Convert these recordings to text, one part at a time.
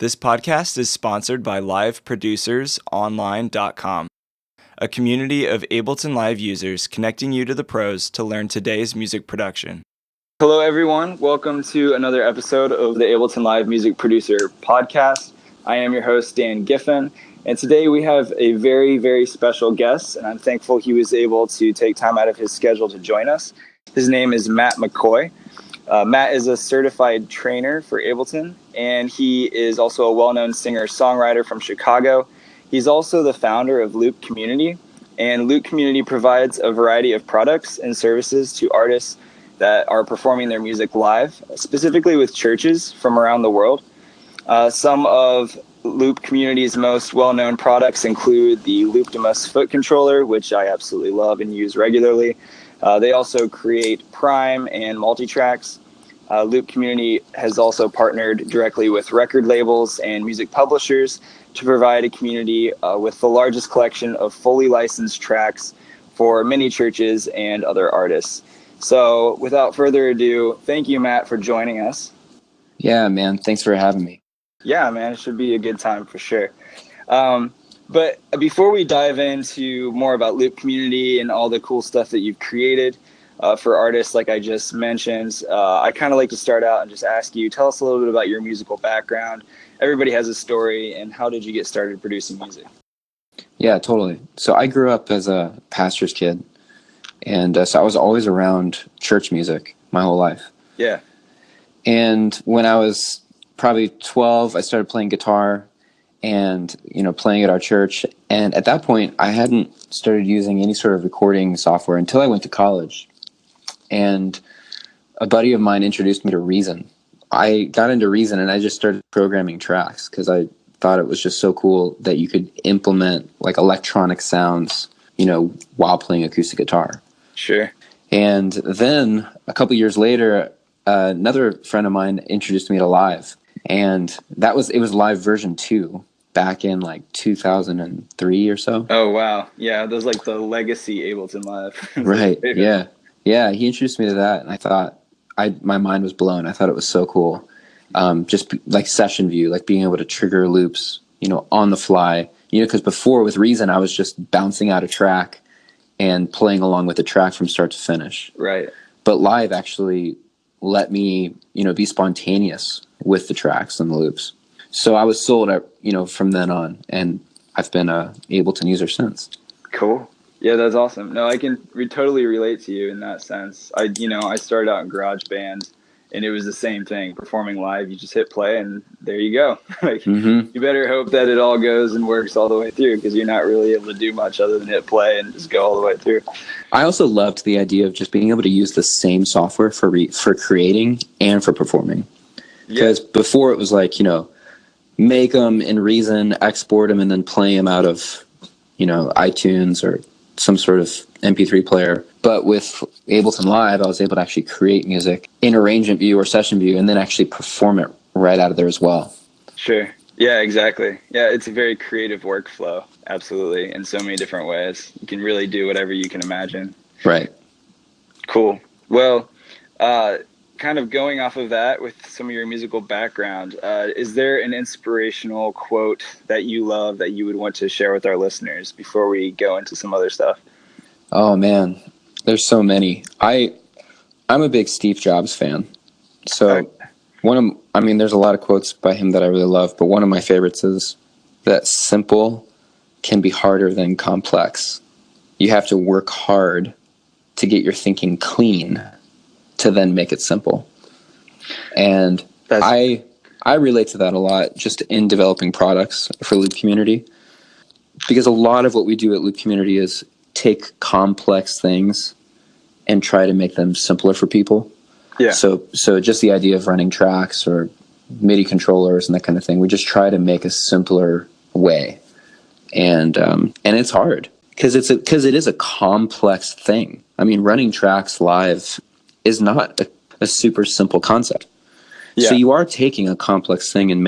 This podcast is sponsored by liveproducersonline.com, a community of Ableton Live users connecting you to the pros to learn today's music production. Hello, everyone. Welcome to another episode of the Ableton Live Music Producer Podcast. I am your host, Dan Giffen, and today we have a very, very special guest, and I'm thankful he was able to take time out of his schedule to join us. His name is Matt McCoy. Matt is a certified trainer for Ableton, and he is also a well-known singer-songwriter from Chicago. He's also the founder of Loop Community, and Loop Community provides a variety of products and services to artists that are performing their music live, specifically with churches from around the world. Some of Loop Community's most well-known products include the Looptimus foot controller, which I absolutely love and use regularly. They also create Prime and MultiTracks. Loop Community has also partnered directly with record labels and music publishers to provide a community with the largest collection of fully licensed tracks for many churches and other artists. So without further ado, thank you, Matt, for joining us. Yeah, man. Thanks for having me. Yeah, man. It should be a good time for sure. But before we dive into more about Loop Community and all the cool stuff that you've created for artists like I just mentioned, I kind of like to start out and just ask you, tell us a little bit about your musical background. Everybody has a story, and how did you get started producing music? Yeah, totally. So I grew up as a pastor's kid, and so I was always around church music my whole life. Yeah. And when I was probably 12, I started playing guitar and, playing at our church. And at that point, I hadn't started using any sort of recording software until I went to college. And a buddy of mine introduced me to Reason. I got into Reason and I just started programming tracks because I thought it was just so cool that you could implement like electronic sounds, while playing acoustic guitar. Sure. And then a couple years later, another friend of mine introduced me to Live. And it was Live version 2 back in like 2003 or so. Oh, wow. Yeah, those like the legacy Ableton Live. Right. Yeah. Yeah. He introduced me to that. And I thought my mind was blown. I thought it was so cool. Just like session view, like being able to trigger loops, on the fly, because before with Reason, I was just bouncing out a track and playing along with the track from start to finish. Right. But Live actually let me, be spontaneous with the tracks and the loops. So I was sold, from then on, and I've been a Ableton user since. Cool. Yeah, that's awesome. No, I can totally relate to you in that sense. I started out in GarageBand, and it was the same thing. Performing live, you just hit play, and there you go. You better hope that it all goes and works all the way through, because you're not really able to do much other than hit play and just go all the way through. I also loved the idea of just being able to use the same software for creating and for performing. Because before it was like, make them in Reason, export them, and then play them out of, iTunes or some sort of MP3 player. But with Ableton Live, I was able to actually create music in arrangement view or session view and then actually perform it right out of there as well. Sure. Yeah, exactly. Yeah, it's a very creative workflow. Absolutely. In so many different ways. You can really do whatever you can imagine. Right. Cool. Well, kind of going off of that with some of your musical background, is there an inspirational quote that you love that you would want to share with our listeners before we go into some other stuff? Oh, man. There's so many. I'm a big Steve Jobs fan. So there's a lot of quotes by him that I really love, but one of my favorites is that simple can be harder than complex. You have to work hard to get your thinking clean to then make it simple. And I relate to that a lot just in developing products for Loop Community, because a lot of what we do at Loop Community is take complex things and try to make them simpler for people. Yeah. So just the idea of running tracks or MIDI controllers and that kind of thing, we just try to make a simpler way. And it's hard because it is a complex thing. I mean, running tracks live is not a super simple concept. Yeah. So you are taking a complex thing and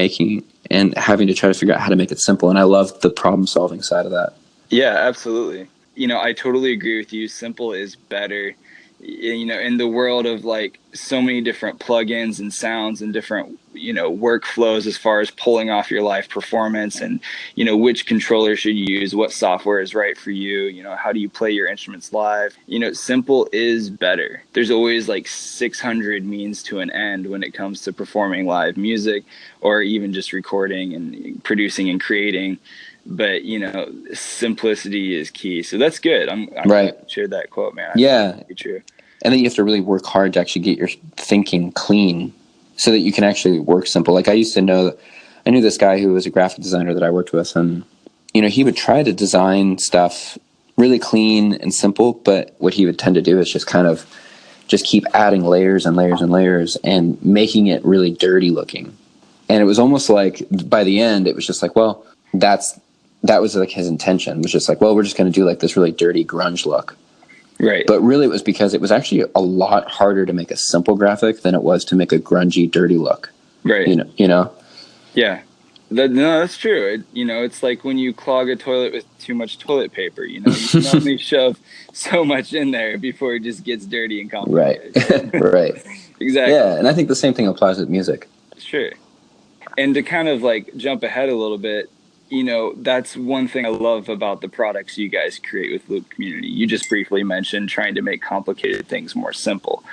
having to try to figure out how to make it simple. And I love the problem solving side of that. Yeah, absolutely. I totally agree with you. Simple is better. in the world of like so many different plugins and sounds and different, workflows as far as pulling off your live performance and, which controller should you use, what software is right for you, how do you play your instruments live? Simple is better. There's always like 600 means to an end when it comes to performing live music or even just recording and producing and creating. But simplicity is key. So that's good. I'm right. Shared that quote, man. Yeah, true. And then you have to really work hard to actually get your thinking clean, so that you can actually work simple. Like I knew this guy who was a graphic designer that I worked with, and he would try to design stuff really clean and simple, but what he would tend to do is just keep adding layers and layers and layers and making it really dirty looking. And it was almost like by the end, it was just like, well, that was like his intention. It was just like, well, we're just going to do like this really dirty grunge look. Right. But really it was because it was actually a lot harder to make a simple graphic than it was to make a grungy, dirty look. Right. Yeah. That's true. It's like when you clog a toilet with too much toilet paper, you can only shove so much in there before it just gets dirty and complicated. Right. Right. Exactly. Yeah. And I think the same thing applies with music. Sure. And to kind of like jump ahead a little bit, that's one thing I love about the products you guys create with Loop Community. You just briefly mentioned trying to make complicated things more simple.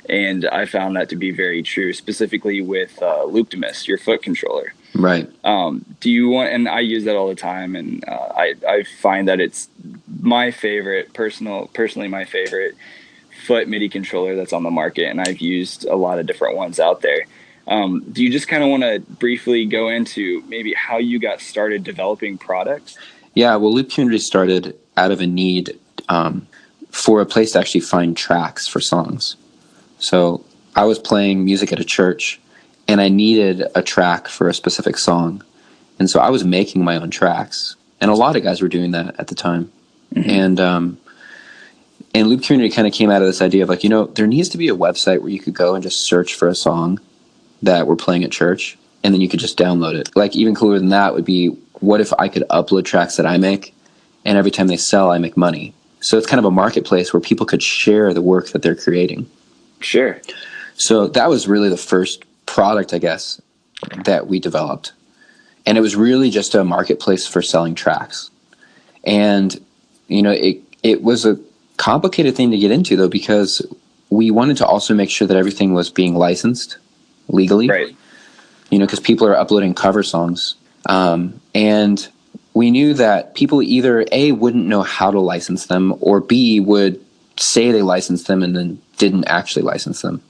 And I found that to be very true, specifically with Looptimus, your foot controller. Right. Do you want, and I use that all the time, and I find that it's my favorite, personally my favorite foot MIDI controller that's on the market, and I've used a lot of different ones out there. Do you just kind of want to briefly go into maybe how you got started developing products? Yeah, well, Loop Community started out of a need for a place to actually find tracks for songs. So I was playing music at a church, and I needed a track for a specific song. And so I was making my own tracks. And a lot of guys were doing that at the time. Mm-hmm. And Loop Community kind of came out of this idea of like, there needs to be a website where you could go and just search for a song that we're playing at church, and then you could just download it. Like even cooler than that would be, what if I could upload tracks that I make, and every time they sell, I make money? So it's kind of a marketplace where people could share the work that they're creating. Sure. So that was really the first product, I guess, that we developed. And it was really just a marketplace for selling tracks. And, it was a complicated thing to get into, though, because we wanted to also make sure that everything was being licensed legally. Right. Because people are uploading cover songs. And we knew that people either A, wouldn't know how to license them, or B, would say they licensed them and then didn't actually license them.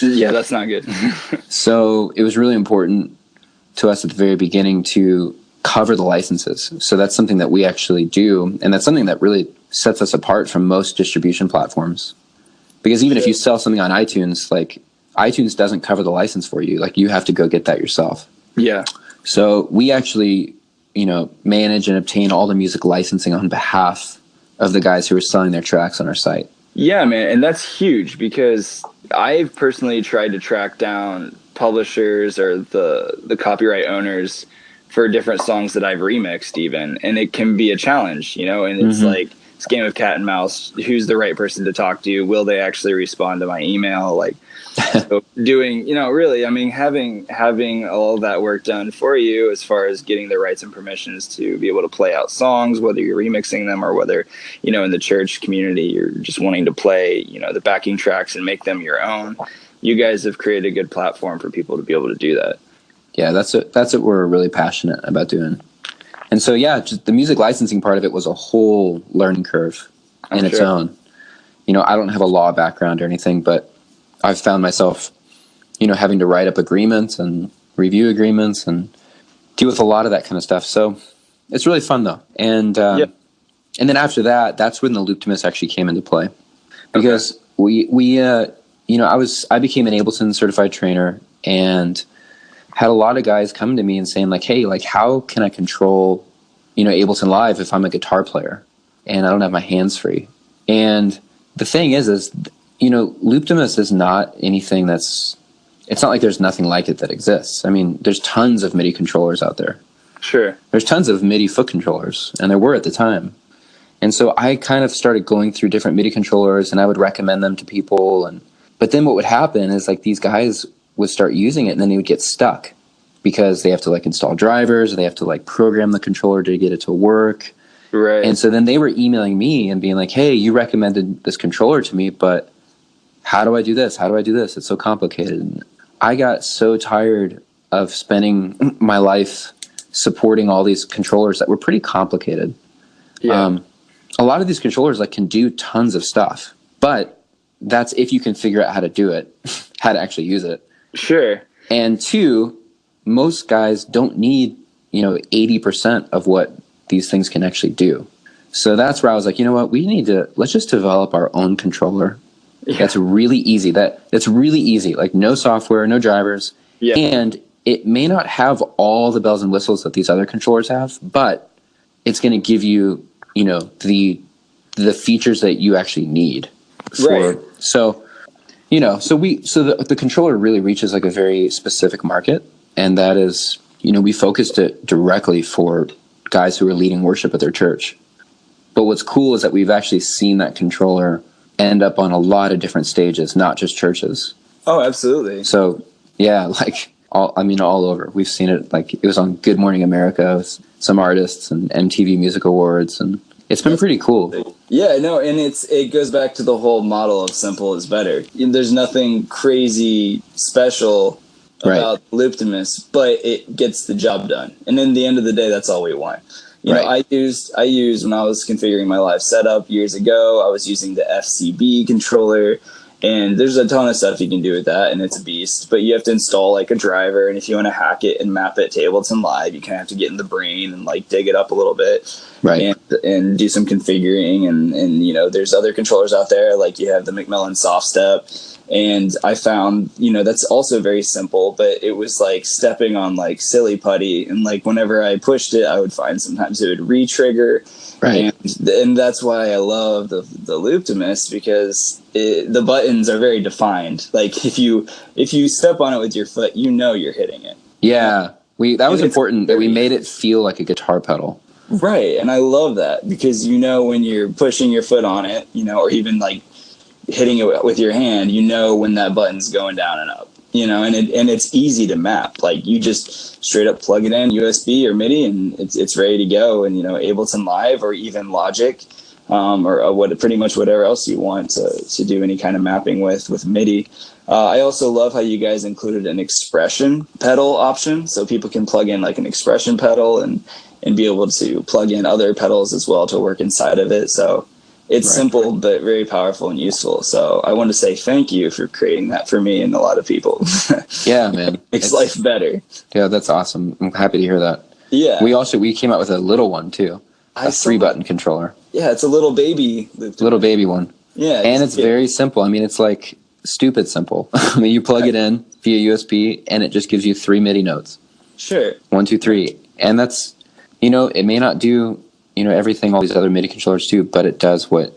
Yeah, that's not good. So it was really important to us at the very beginning to cover the licenses. So that's something that we actually do, and that's something that really sets us apart from most distribution platforms. Because even if you sell something on iTunes, like iTunes doesn't cover the license for you. Like you have to go get that yourself. Yeah. So we actually, manage and obtain all the music licensing on behalf of the guys who are selling their tracks on our site. Yeah, man. And that's huge, because I've personally tried to track down publishers or the copyright owners for different songs that I've remixed even. And it can be a challenge, and it's like this game of cat and mouse. Who's the right person to talk to? Will they actually respond to my email? Like, so doing, really, I mean, having all that work done for you as far as getting the rights and permissions to be able to play out songs, whether you're remixing them or whether, in the church community, you're just wanting to play, the backing tracks and make them your own. You guys have created a good platform for people to be able to do that. Yeah, that's what we're really passionate about doing. And so, yeah, just the music licensing part of it was a whole learning curve in its own. I don't have a law background or anything, but I've found myself, having to write up agreements and review agreements and deal with a lot of that kind of stuff. So it's really fun, though. And and then after that, that's when the Looptimus actually came into play, because I became an Ableton certified trainer and had a lot of guys come to me and saying like, hey, like how can I control, Ableton Live if I'm a guitar player and I don't have my hands free? And the thing is Looptimus is not anything it's not like there's nothing like it that exists. I mean, there's tons of MIDI controllers out there. Sure. There's tons of MIDI foot controllers, and there were at the time. And so I kind of started going through different MIDI controllers, and I would recommend them to people. But then what would happen is like these guys would start using it, and then they would get stuck because they have to like install drivers, or they have to like program the controller to get it to work. Right. And so then they were emailing me and being like, hey, you recommended this controller to me, but how do I do this? How do I do this? It's so complicated. And I got so tired of spending my life supporting all these controllers that were pretty complicated. Yeah. A lot of these controllers like can do tons of stuff, but that's if you can figure out how to do it, how to actually use it. Sure. And two, most guys don't need, 80% of what these things can actually do. So that's where I was like, you know what, let's just develop our own controller. Yeah. That's really easy. That's really easy. Like no software, no drivers. Yeah. And it may not have all the bells and whistles that these other controllers have, but it's going to give you, the features that you actually need. Right. So the controller really reaches like a very specific market, and that is, we focused it directly for guys who are leading worship at their church. But what's cool is that we've actually seen that controller end up on a lot of different stages, not just churches. Oh, absolutely. So yeah, like all over. We've seen it. Like it was on Good Morning America with some artists and MTV Music Awards, and it's been pretty cool. Yeah, no, and it goes back to the whole model of simple is better. There's nothing crazy special about Looptimus, but it gets the job done. And in the end of the day, that's all we want. You know, I used when I was configuring my live setup years ago, I was using the FCB controller, and there's a ton of stuff you can do with that, and it's a beast. But you have to install like a driver, and if you want to hack it and map it to Ableton Live, you kind of have to get in the brain and like dig it up a little bit, and do some configuring. And there's other controllers out there, like you have the McMillan Soft Step. And I found, that's also very simple, but it was like stepping on like silly putty. And like whenever I pushed it, I would find sometimes it would re-trigger. Right. And that's why I love the Looptimus, because the buttons are very defined. Like if you step on it with your foot, you're hitting it. Yeah. That was important that we made it feel like a guitar pedal. Right. And I love that because when you're pushing your foot on it, or even like hitting it with your hand, when that button's going down and up, and it's easy to map. Like you just straight up plug it in USB or MIDI and it's ready to go. And, Ableton Live or even Logic, or pretty much whatever else you want to do any kind of mapping with MIDI. I also love how you guys included an expression pedal option, so people can plug in like an expression pedal and be able to plug in other pedals as well to work inside of it. So it's simple, but very powerful and useful. So I want to say thank you for creating that for me and a lot of people. Yeah, man. Makes life better. Yeah, that's awesome. I'm happy to hear that. Yeah. We came out with a little one too. A 3-button controller. Yeah, it's a little baby. Little baby one. Yeah. And it's very simple. I mean, it's like stupid simple. I mean, you plug it in via USB and it just gives you 3 MIDI notes. Sure. 1, 2, 3. And that's, it may not do everything all these other MIDI controllers do, but it does what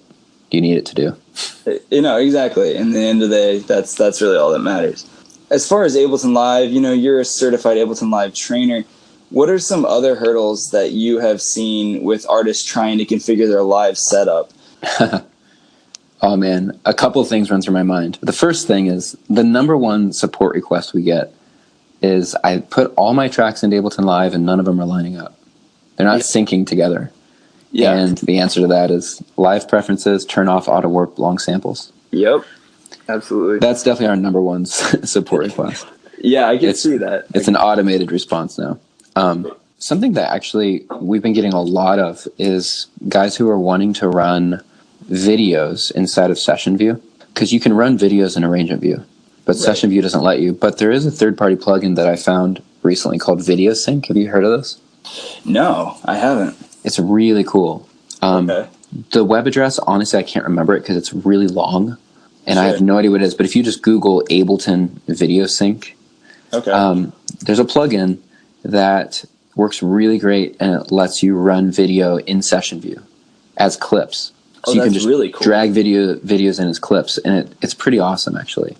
you need it to do. Exactly. And at the end of the day, that's really all that matters. As far as Ableton Live, you're a certified Ableton Live trainer. What are some other hurdles that you have seen with artists trying to configure their live setup? Oh man, a couple of things run through my mind. The first thing is the number one support request we get is I put all my tracks into Ableton Live and none of them are lining up. They're not syncing together. Yeah. And the answer to that is live preferences, turn off auto warp long samples. Yep. Absolutely. That's definitely our number one support request. Yeah, I can see that. It's an automated response now. Something that actually we've been getting a lot of is guys who are wanting to run videos inside of Session View, because you can run videos in Arrangement View, but Session View doesn't let you. But there is a third-party plugin that I found recently called Video Sync. Have you heard of this? No, I haven't. It's really cool. The web address, honestly, I can't remember it because it's really long, and I have no idea what it is. But if you just Google Ableton Video Sync, there's a plugin that works really great, and it lets you run video in Session View as clips. So you can just really drag videos in as clips, and it's pretty awesome, actually.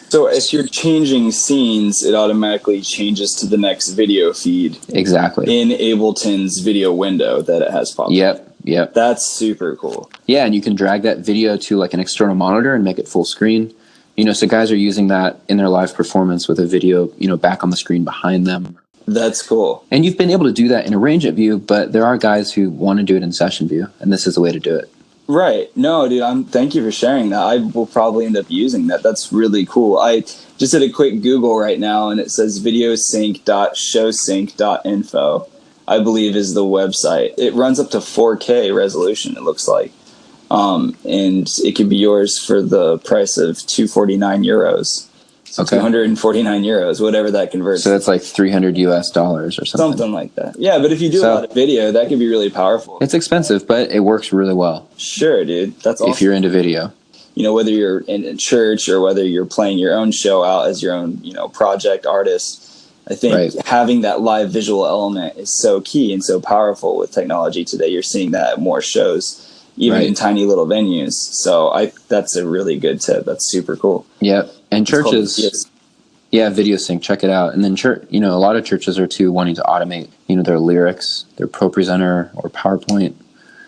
So if you're changing scenes, it automatically changes to the next video feed. Exactly. In Ableton's video window that it has popped up. Yep. That's super cool. Yeah, and you can drag that video to like an external monitor and make it full screen. So guys are using that in their live performance with a video, back on the screen behind them. That's cool. And you've been able to do that in arrangement view, but there are guys who want to do it in session view, and this is the way to do it. Right. No, dude, thank you for sharing that. I will probably end up using that. That's really cool. I just did a quick Google right now, and it says videosync.showsync.info, I believe is the website. It runs up to 4K resolution, it looks like. And it could be yours for the price of 249 euros. So okay. 249 euros, whatever that converts. So that's like $300 or something. Something like that. Yeah, but if you do a lot of video, that could be really powerful. It's expensive, but it works really well. Sure, dude. That's awesome. If you're into video. Whether you're in a church or whether you're playing your own show out as your own, project artist, I think having that live visual element is so key and so powerful with technology today. You're seeing that at more shows, even in tiny little venues. So that's a really good tip. That's super cool. Yep. And churches, Video Sync, check it out. And then a lot of churches are too wanting to automate, their lyrics, their Pro Presenter or PowerPoint.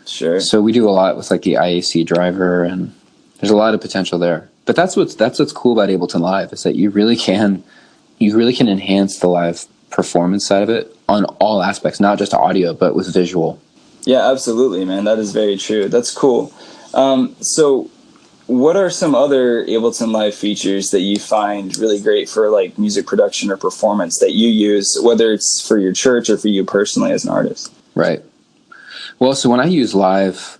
Sure. So we do a lot with like the IAC driver, and there's a lot of potential there. But that's what's cool about Ableton Live is that you really can enhance the live performance side of it on all aspects, not just audio, but with visual. Yeah, absolutely, man. That is very true. That's cool. So what are some other Ableton Live features that you find really great for like music production or performance that you use, whether it's for your church or for you personally as an artist? Right. Well, so when I use live,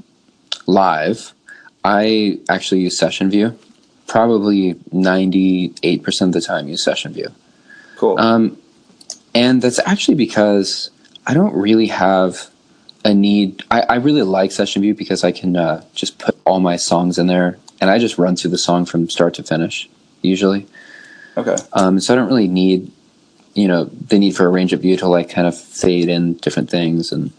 I actually use session view. Probably 98% of the time use session view. Cool. And that's actually because I don't really have a need. I really like session view because I can just put all my songs in there, and I just run through the song from start to finish, usually. Okay. So I don't really need, the need for a range of view to like kind of fade in different things and,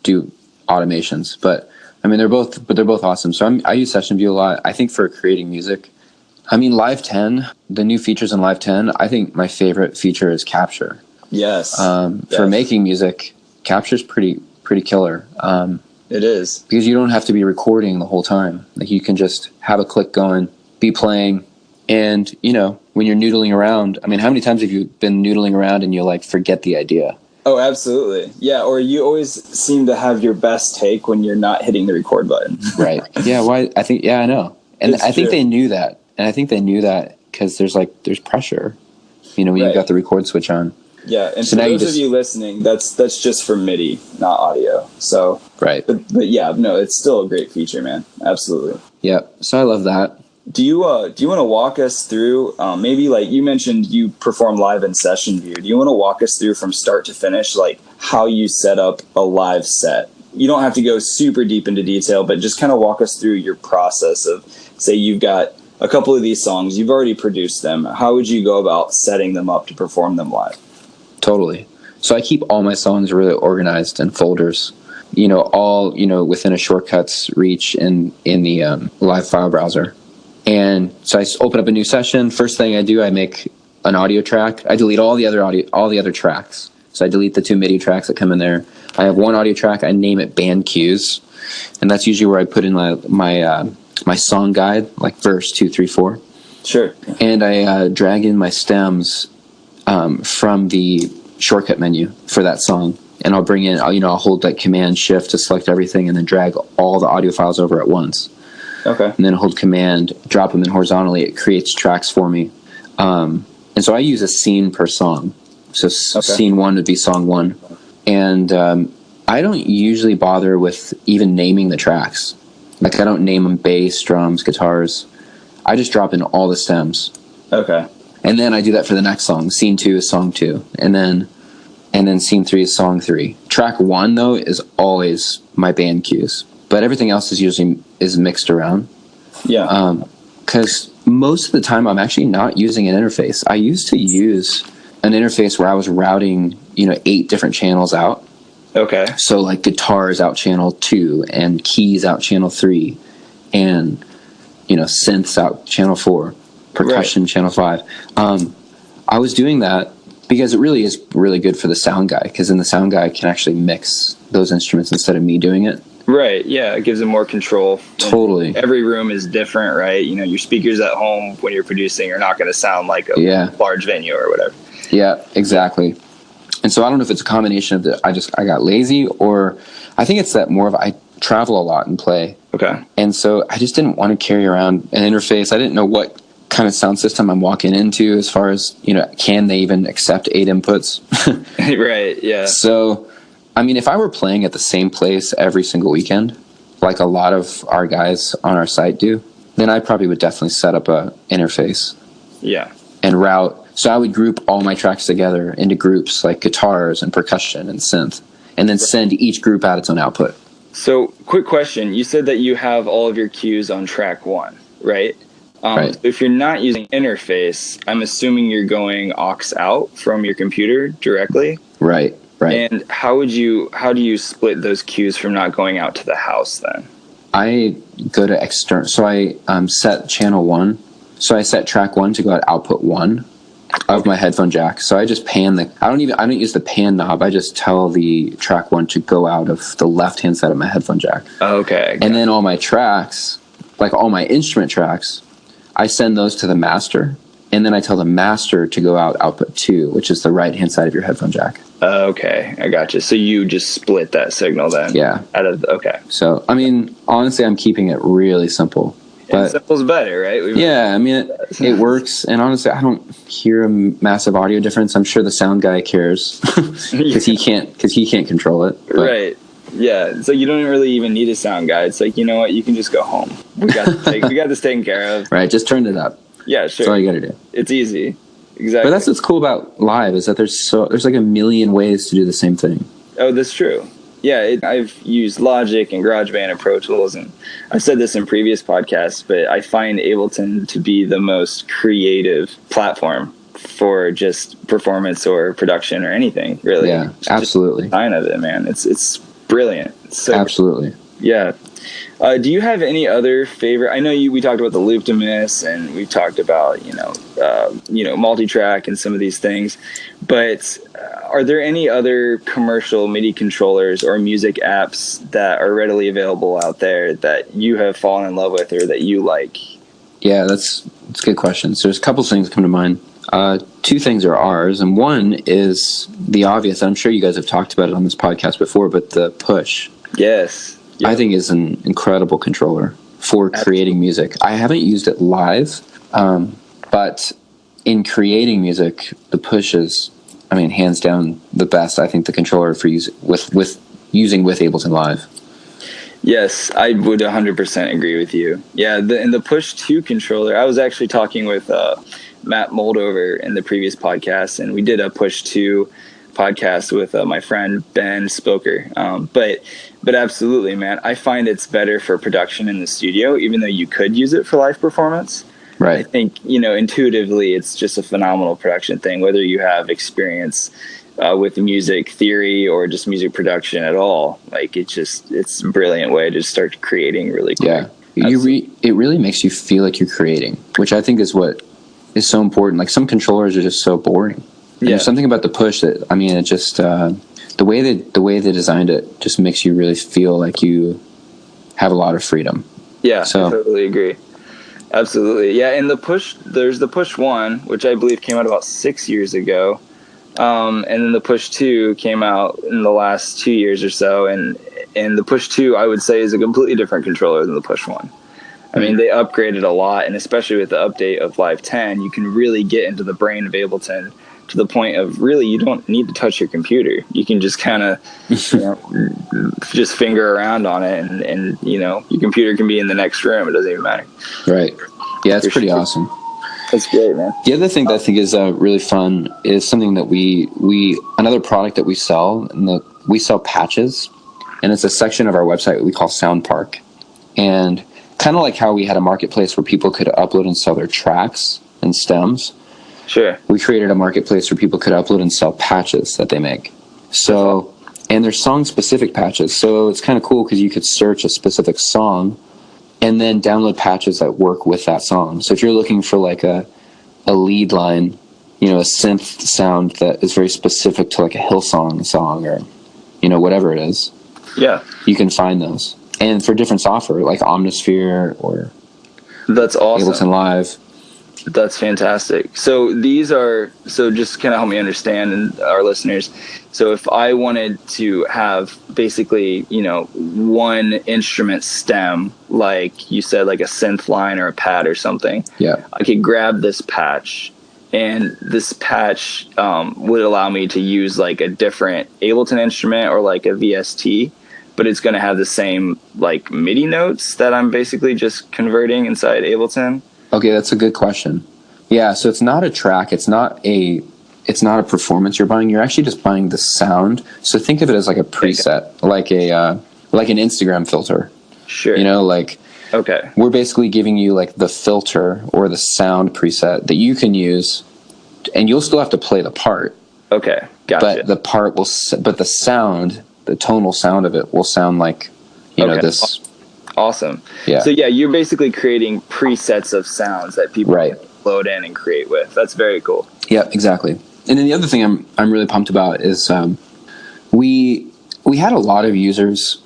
do automations. But I mean, they're both awesome. So I use session view a lot. I think for creating music, I mean, Live 10, the new features in Live 10, I think my favorite feature is capture. Yes. For making music, capture's pretty killer. It is. Because you don't have to be recording the whole time. Like you can just have a click going, be playing, and when you're noodling around, I mean, how many times have you been noodling around and you like forget the idea? Oh, absolutely. Yeah, or you always seem to have your best take when you're not hitting the record button. Right. Yeah, I know. And I think they knew that. And I think they knew that because there's pressure, when you've got the record switch on. Yeah, and so for those of you listening, that's just for MIDI, not audio. So right. But yeah, no, it's still a great feature, man. Absolutely. Yeah. So I love that. Do you want to walk us through maybe like you mentioned you perform live in session view? Do you want to walk us through from start to finish, like how you set up a live set? You don't have to go super deep into detail, but just kind of walk us through your process of, say you've got a couple of these songs, you've already produced them. How would you go about setting them up to perform them live? Totally. So I keep all my songs really organized in folders, all, within a shortcuts reach in the live file browser. And so I open up a new session. First thing I do, I make an audio track. I delete all the other tracks. So I delete the 2 MIDI tracks that come in there. I have one audio track. I name it band cues. And that's usually where I put in my song guide, like verse 2, 3, 4. Sure. And I drag in my stems from the shortcut menu for that song. And I'll bring in, I'll hold that Command Shift to select everything and then drag all the audio files over at once. Okay. And then hold Command, drop them in horizontally. It creates tracks for me. And so I use a scene per song. So scene 1 would be song 1. And I don't usually bother with even naming the tracks. Like I don't name them bass, drums, guitars. I just drop in all the stems. Okay. And then I do that for the next song. Scene 2 is song 2. And then scene 3 is song 3. Track 1, though, is always my band cues. But everything else is usually mixed around. Yeah. Because most of the time I'm actually not using an interface. I used to use an interface where I was routing, 8 different channels out. Okay. So like guitars out channel 2 and keys out channel 3 and, synths out channel 4, percussion channel 5. I was doing that because it really is really good for the sound guy, because then the sound guy can actually mix those instruments instead of me doing it. Right. Yeah. It gives them more control. Totally. Every room is different, right? You know, your speakers at home when you're producing are not going to sound like a large venue or whatever. Yeah, exactly. And so I don't know if it's a combination of I got lazy, or I think it's that more of I travel a lot and play. Okay. And so I just didn't want to carry around an interface. I didn't know what kind of sound system I'm walking into as far as, you know, can they even accept 8 inputs? Right. Yeah. So, I mean, if I were playing at the same place every single weekend, like a lot of our guys on our site do, then I probably would definitely set up a interface. Yeah. And route. So I would group all my tracks together into groups like guitars and percussion and synth, and then send each group out its own output. So, quick question. You said that you have all of your cues on track 1, right? Right. If you're not using interface, I'm assuming you're going aux out from your computer directly. Right. And how do you split those cues from not going out to the house then? I go to external. So I set channel 1. So I set track 1 to go at output 1 of my headphone jack. So I just pan I don't use the pan knob. I just tell the track 1 to go out of the left hand side of my headphone jack. Okay. And then all my tracks, like all my instrument tracks, I send those to the master, and then I tell the master to go out output 2, which is the right hand side of your headphone jack. Okay, I gotcha. So you just split that signal then? Yeah. Okay. So, I mean, honestly, I'm keeping it really simple. But simple's better, right? I mean, it works. And honestly, I don't hear a massive audio difference. I'm sure the sound guy cares because he can't control it. But. Right. Yeah. So you don't really even need a sound guy. It's like, you know what? You can just go home. We got this taken care of. Right. Just turn it up. Yeah, sure. That's all you got to do. It's easy. Exactly. But that's what's cool about live is that there's like a million ways to do the same thing. Oh, that's true. Yeah, I've used Logic and GarageBand and Pro Tools, and I've said this in previous podcasts, but I find Ableton to be the most creative platform for just performance or production or anything, really. Yeah, absolutely. Just the design of it, man. It's brilliant. So, absolutely. Yeah. Do you have any other favorite? I know we talked about the Looptimus, and we talked about MultiTrack and some of these things, but are there any other commercial MIDI controllers or music apps that are readily available out there that you have fallen in love with or that you like? Yeah, that's a good question. So there's a couple things that come to mind. 2 things are ours, and one is the obvious. I'm sure you guys have talked about it on this podcast before, but the Push. Yes. Yep. I think is an incredible controller for creating music. I haven't used it live, but in creating music, the Push is, I mean, hands down the best. I think the controller for using with Ableton Live. Yes, I would 100% agree with you. Yeah, the Push 2 controller. I was actually talking with Matt Moldover in the previous podcast, and we did a Push 2 podcast with my friend Ben Spoker. But absolutely, man, I find it's better for production in the studio, even though you could use it for live performance. Right. I think, intuitively, it's just a phenomenal production thing, whether you have experience with music theory or just music production at all. Like, it's a brilliant way to start creating really quick. Yeah. It really makes you feel like you're creating, which I think is what is so important. Like, some controllers are just so boring. And there's something about the Push that, I mean, it just the way they designed it just makes you really feel like you have a lot of freedom. Yeah, so. I totally agree. Absolutely. Yeah, and there's the Push 1, which I believe came out about 6 years ago. And then the Push 2 came out in the last 2 years or so. And the Push 2, I would say, is a completely different controller than the Push 1. I mean, they upgraded a lot, and especially with the update of Live 10, you can really get into the brain of Ableton to the point of really you don't need to touch your computer. You can just kind of just finger around on it, and your computer can be in the next room. It doesn't even matter. Right. Yeah, it's pretty awesome. That's great, man. The other thing that I think is really fun is something that we another product that we sell, and we sell patches, and it's a section of our website we call Sound Park. And kind of like how we had a marketplace where people could upload and sell their tracks and stems. Sure. We created a marketplace where people could upload and sell patches that they make. So, and they're song-specific patches. So it's kind of cool because you could search a specific song and then download patches that work with that song. So if you're looking for like a lead line, a synth sound that is very specific to like a Hillsong song or, whatever it is, Yeah. You can find those. And for different software, like Omnisphere or That's awesome. Ableton Live. That's fantastic. So just kind of help me understand, and our listeners. So if I wanted to have basically, one instrument stem, like you said, like a synth line or a pad or something, yeah, I could grab this patch, and this patch would allow me to use like a different Ableton instrument or like a VST, but it's going to have the same like MIDI notes that I'm basically just converting inside Ableton. Okay, that's a good question. Yeah, so it's not a track. It's not a performance you're buying. You're actually just buying the sound. So think of it as like a preset, like an Instagram filter. Sure. Okay. We're basically giving you like the filter or the sound preset that you can use, and you'll still have to play the part. Okay, gotcha. But the sound, the tonal sound of it will sound like, this. Awesome. Yeah. So you're basically creating presets of sounds that people can load in and create with. That's very cool. Yeah, exactly. And then the other thing I'm really pumped about is we had a lot of users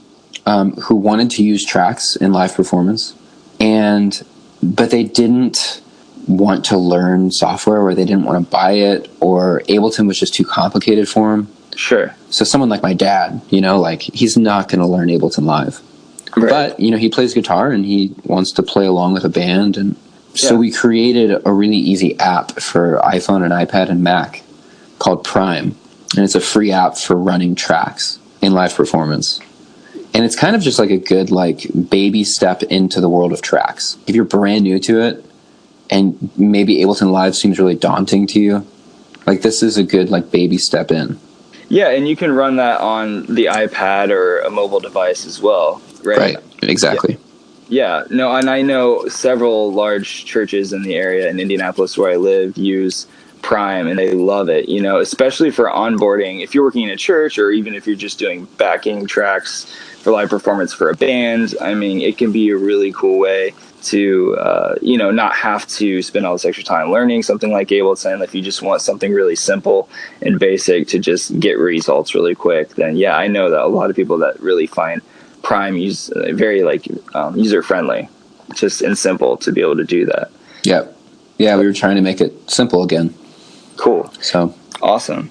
who wanted to use tracks in live performance, but they didn't want to learn software, or they didn't want to buy it, or Ableton was just too complicated for them. Sure. So someone like my dad, he's not going to learn Ableton Live. Right. But, he plays guitar and he wants to play along with a band. And so we created a really easy app for iPhone and iPad and Mac called Prime. And it's a free app for running tracks in live performance. And it's kind of just like a good baby step into the world of tracks. If you're brand new to it and maybe Ableton Live seems really daunting to you, this is a good baby step in. Yeah, and you can run that on the iPad or a mobile device as well, right? Right, exactly. Yeah, no, and I know several large churches in the area in Indianapolis where I live use Prime, and they love it, especially for onboarding. If you're working in a church, or even if you're just doing backing tracks for live performance for a band, I mean, it can be a really cool way to, not have to spend all this extra time learning something like Ableton. If you just want something really simple and basic to just get results really quick, then I know that a lot of people that really find Prime very user friendly, just and simple to be able to do that. Yeah, we were trying to make it simple again. Cool. So awesome.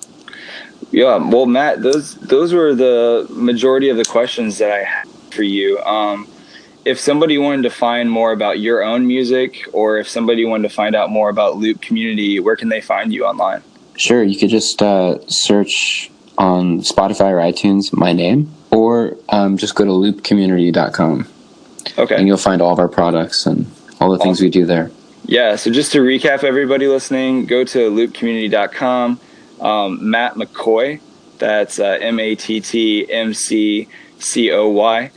Yeah. Well, Matt, those were the majority of the questions that I had for you. If somebody wanted to find more about your own music, or if somebody wanted to find out more about Loop Community, where can they find you online? Sure. You could just search on Spotify or iTunes my name, or just go to loopcommunity.com. Okay. And you'll find all of our products and all the things we do there. Yeah. So just to recap, everybody listening, go to loopcommunity.com. Matt McCoy, that's MattMcCoy.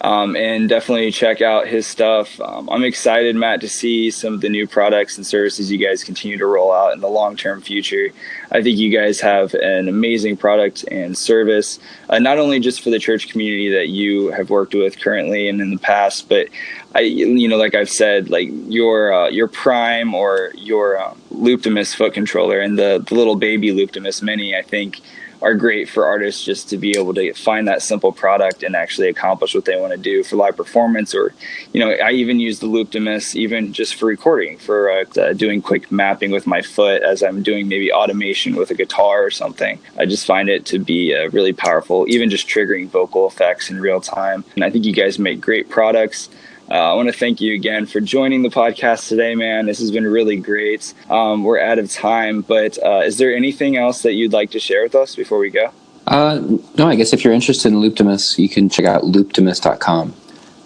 And definitely check out his stuff. I'm excited, Matt, to see some of the new products and services you guys continue to roll out in the long-term future. I think you guys have an amazing product and service, not only just for the church community that you have worked with currently and in the past, but like I've said, your Prime or your Looptimus foot controller and the little baby Looptimus Mini, I think, are great for artists just to be able to find that simple product and actually accomplish what they want to do for live performance. Or, I even use the Looptimus even just for recording, for doing quick mapping with my foot as I'm doing maybe automation with a guitar or something. I just find it to be really powerful, even just triggering vocal effects in real time. And I think you guys make great products. I want to thank you again for joining the podcast today, man. This has been really great. We're out of time, but is there anything else that you'd like to share with us before we go? No, I guess if you're interested in Looptimus, you can check out looptimus.com.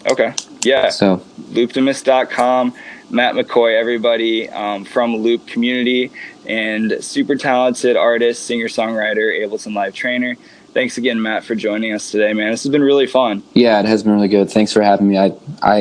Okay. Yeah. So looptimus.com. Matt McCoy, everybody, from Loop Community, and super talented artist, singer-songwriter, Ableton Live trainer. Thanks again, Matt, for joining us today, man. This has been really fun. Yeah, it has been really good. Thanks for having me. I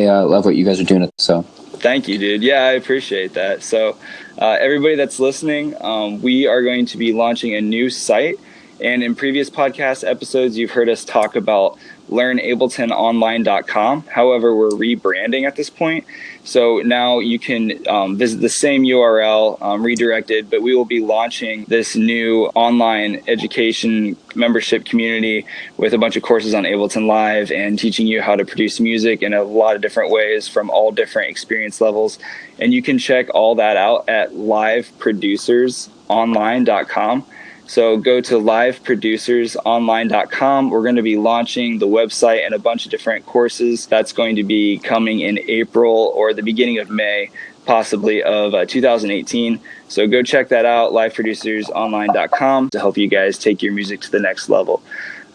love what you guys are doing. So thank you, dude. Yeah, I appreciate that. So everybody that's listening, we are going to be launching a new site. And in previous podcast episodes, you've heard us talk about learnabletononline.com. However, we're rebranding at this point. So now you can visit the same URL, redirected, but we will be launching this new online education membership community with a bunch of courses on Ableton Live and teaching you how to produce music in a lot of different ways from all different experience levels. And you can check all that out at liveproducersonline.com. So go to liveproducersonline.com. We're going to be launching the website and a bunch of different courses. That's going to be coming in April or the beginning of May, possibly, of 2018. So go check that out, liveproducersonline.com, to help you guys take your music to the next level.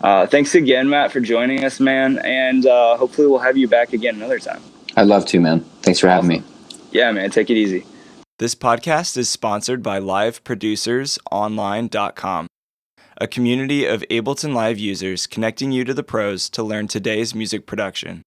Thanks again, Matt, for joining us, man. And hopefully we'll have you back again another time. I'd love to, man. Thanks for having me. Yeah, man. Take it easy. This podcast is sponsored by liveproducersonline.com, a community of Ableton Live users connecting you to the pros to learn today's music production.